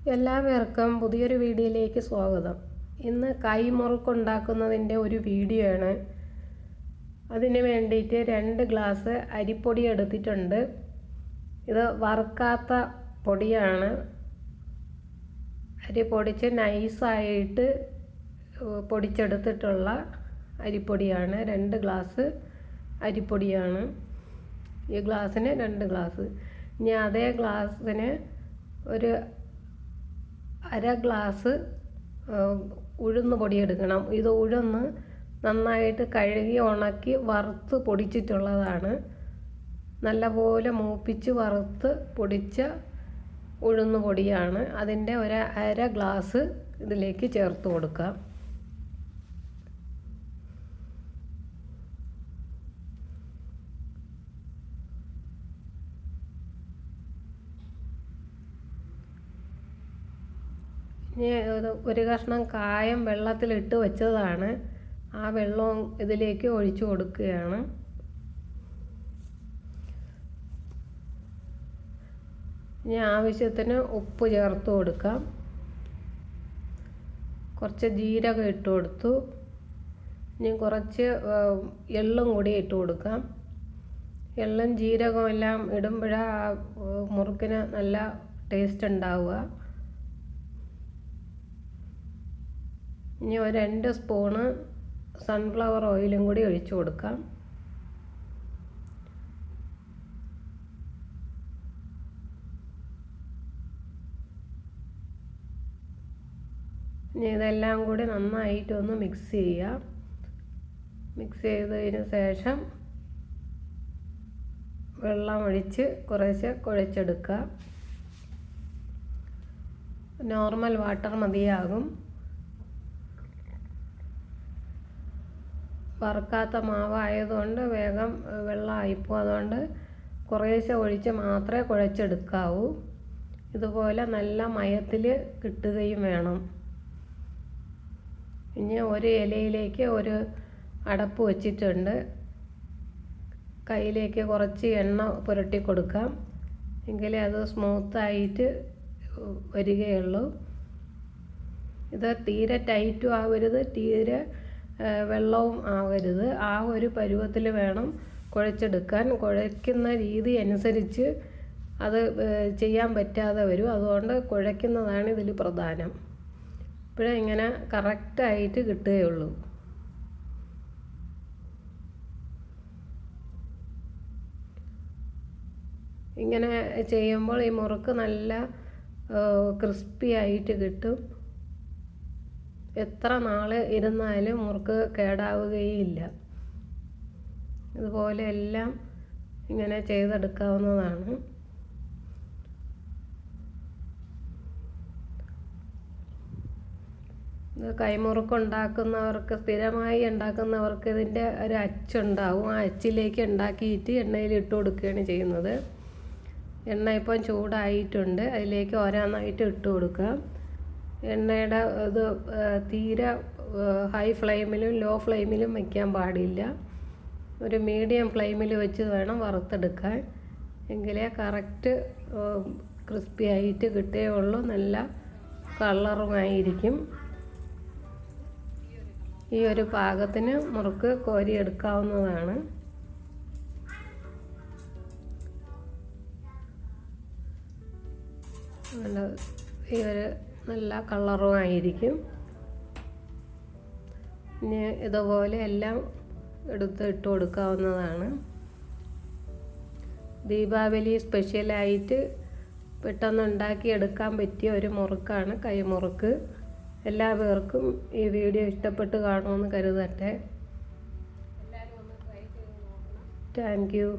എല്ലാവർക്കും പുതിയൊരു വീഡിയോയിലേക്ക് സ്വാഗതം. ഇന്ന് കൈമുറുക്കുണ്ടാക്കുന്നതിൻ്റെ ഒരു വീഡിയോ ആണ്. അതിന് വേണ്ടിയിട്ട് 2 ഗ്ലാസ് അരിപ്പൊടി എടുത്തിട്ടുണ്ട്. ഇത് വറുക്കാത്ത പൊടിയാണ്. അരി പൊടിച്ച് നൈസായിട്ട് പൊടിച്ചെടുത്തിട്ടുള്ള അരിപ്പൊടിയാണ്. 2 ഗ്ലാസ് അരിപ്പൊടിയാണ്. ഈ ഗ്ലാസ്സിന് 2 ഗ്ലാസ്. ഇനി അതേ ഗ്ലാസ്സിന് ഒരു അര ഗ്ലാസ് ഉഴുന്ന് പൊടി എടുക്കണം. ഇത് ഉഴുന്ന് നന്നായിട്ട് കഴുകി ഉണക്കി വറുത്ത് പൊടിച്ചിട്ടുള്ളതാണ്. നല്ലപോലെ മൂപ്പിച്ച് വറുത്ത് പൊടിച്ച ഉഴുന്ന് പൊടിയാണ്. അതിൻ്റെ ഒരു അര ഗ്ലാസ് ഇതിലേക്ക് ചേർത്ത് കൊടുക്കാം. ഇനി ഒരു കഷ്ണം കായം വെള്ളത്തിലിട്ട് വെച്ചതാണ്. ആ വെള്ളവും ഇതിലേക്ക് ഒഴിച്ചു കൊടുക്കുകയാണ്. ഇനി ആവശ്യത്തിന് ഉപ്പ് ചേർത്ത് കൊടുക്കാം. കുറച്ച് ജീരകം ഇട്ട് കൊടുത്തു. ഇനി കുറച്ച് എള്ളും കൂടി ഇട്ട് കൊടുക്കാം. എള്ളും ജീരകവും എല്ലാം ഇടുമ്പോഴാണ് മുറുക്കിന് നല്ല ടേസ്റ്റ് ഉണ്ടാവുക. ഇനി ഒരു 2 സ്പൂണ് സൺഫ്ലവർ ഓയിലും കൂടി ഒഴിച്ചു കൊടുക്കാം. ഇനി ഇതെല്ലാം കൂടി നന്നായിട്ടൊന്ന് മിക്സ് ചെയ്യാം. മിക്സ് ചെയ്തതിന് ശേഷം വെള്ളം ഒഴിച്ച് കുറേശ്ശെ കുഴച്ചെടുക്കുക. നോർമൽ വാട്ടർ മതിയാകും. വറുക്കാത്ത മാവായതുകൊണ്ട് വേഗം വെള്ളമായിപ്പോൾ. അതുകൊണ്ട് കുറേശ്ശെ ഒഴിച്ച് മാത്രമേ കുഴച്ചെടുക്കാവൂ. ഇതുപോലെ നല്ല മയത്തിൽ കിട്ടുകയും വേണം. ഇനി ഒരു ഇലയിലേക്ക് ഒരു അടപ്പ് വച്ചിട്ടുണ്ട്. കയ്യിലേക്ക് കുറച്ച് എണ്ണ പുരട്ടി കൊടുക്കാം. എങ്കിലേ അത് സ്മൂത്തായിട്ട് വരികയുള്ളൂ. ഇത് തീരെ ടൈറ്റും ആവരുത്, തീരെ വെള്ളവും ആവരുത്. ആ ഒരു പരുവത്തിൽ വേണം കുഴച്ചെടുക്കാൻ. കുഴയ്ക്കുന്ന രീതി അനുസരിച്ച് അത് ചെയ്യാൻ പറ്റാതെ വരും. അതുകൊണ്ട് കുഴയ്ക്കുന്നതാണ് ഇതിൽ പ്രധാനം. ഇപ്പോഴേ ഇങ്ങനെ കറക്റ്റായിട്ട് കിട്ടുകയുള്ളൂ. ഇങ്ങനെ ചെയ്യുമ്പോൾ ഈ മുറുക്ക് നല്ല ക്രിസ്പി ആയിട്ട് കിട്ടും. എത്ര നാൾ ഇരുന്നാലും മുറുക്ക് കേടാവുകയില്ല. ഇതുപോലെ എല്ലാം ഇങ്ങനെ ചെയ്തെടുക്കാവുന്നതാണ്. കൈമുറുക്കുണ്ടാക്കുന്നവർക്ക്, സ്ഥിരമായി ഉണ്ടാക്കുന്നവർക്ക് ഇതിൻ്റെ ഒരു അച്ചുണ്ടാവും. ആ അച്ചിലേക്ക് ഉണ്ടാക്കിയിട്ട് എണ്ണയിൽ ഇട്ട് കൊടുക്കുകയാണ് ചെയ്യുന്നത്. എണ്ണ ഇപ്പം ചൂടായിട്ടുണ്ട്. അതിലേക്ക് ഓരോന്നായിട്ട് ഇട്ട് കൊടുക്കാം. എണ്ണയുടെ ഇത് തീരെ ഹൈ ഫ്ലെയിമിലും ലോ ഫ്ലെയിമിലും വയ്ക്കാൻ പാടില്ല. ഒരു മീഡിയം ഫ്ലെയിമിൽ വെച്ച് വേണം വറുത്തെടുക്കാൻ. എങ്കിലേ കറക്റ്റ് ക്രിസ്പി ആയിട്ട് കിട്ടുകയുള്ളൂ. നല്ല കളറുമായിരിക്കും. ഈ ഒരു പാകത്തിന് മുറുക്ക് കോരിയെടുക്കാവുന്നതാണ്. ഈ ഒരു നല്ല കളറുമായിരിക്കും. ഇനി ഇതുപോലെ എല്ലാം ഇട്ട് കൊടുക്കാവുന്നതാണ്. ദീപാവലി സ്പെഷ്യലായിട്ട് പെട്ടെന്ന് ഉണ്ടാക്കിയെടുക്കാൻ പറ്റിയ ഒരു മുറുക്കാണ് കൈമുറുക്ക്. എല്ലാവർക്കും ഈ വീഡിയോ ഇഷ്ടപ്പെട്ട് കാണുമെന്ന് കരുതട്ടെ. Thank you.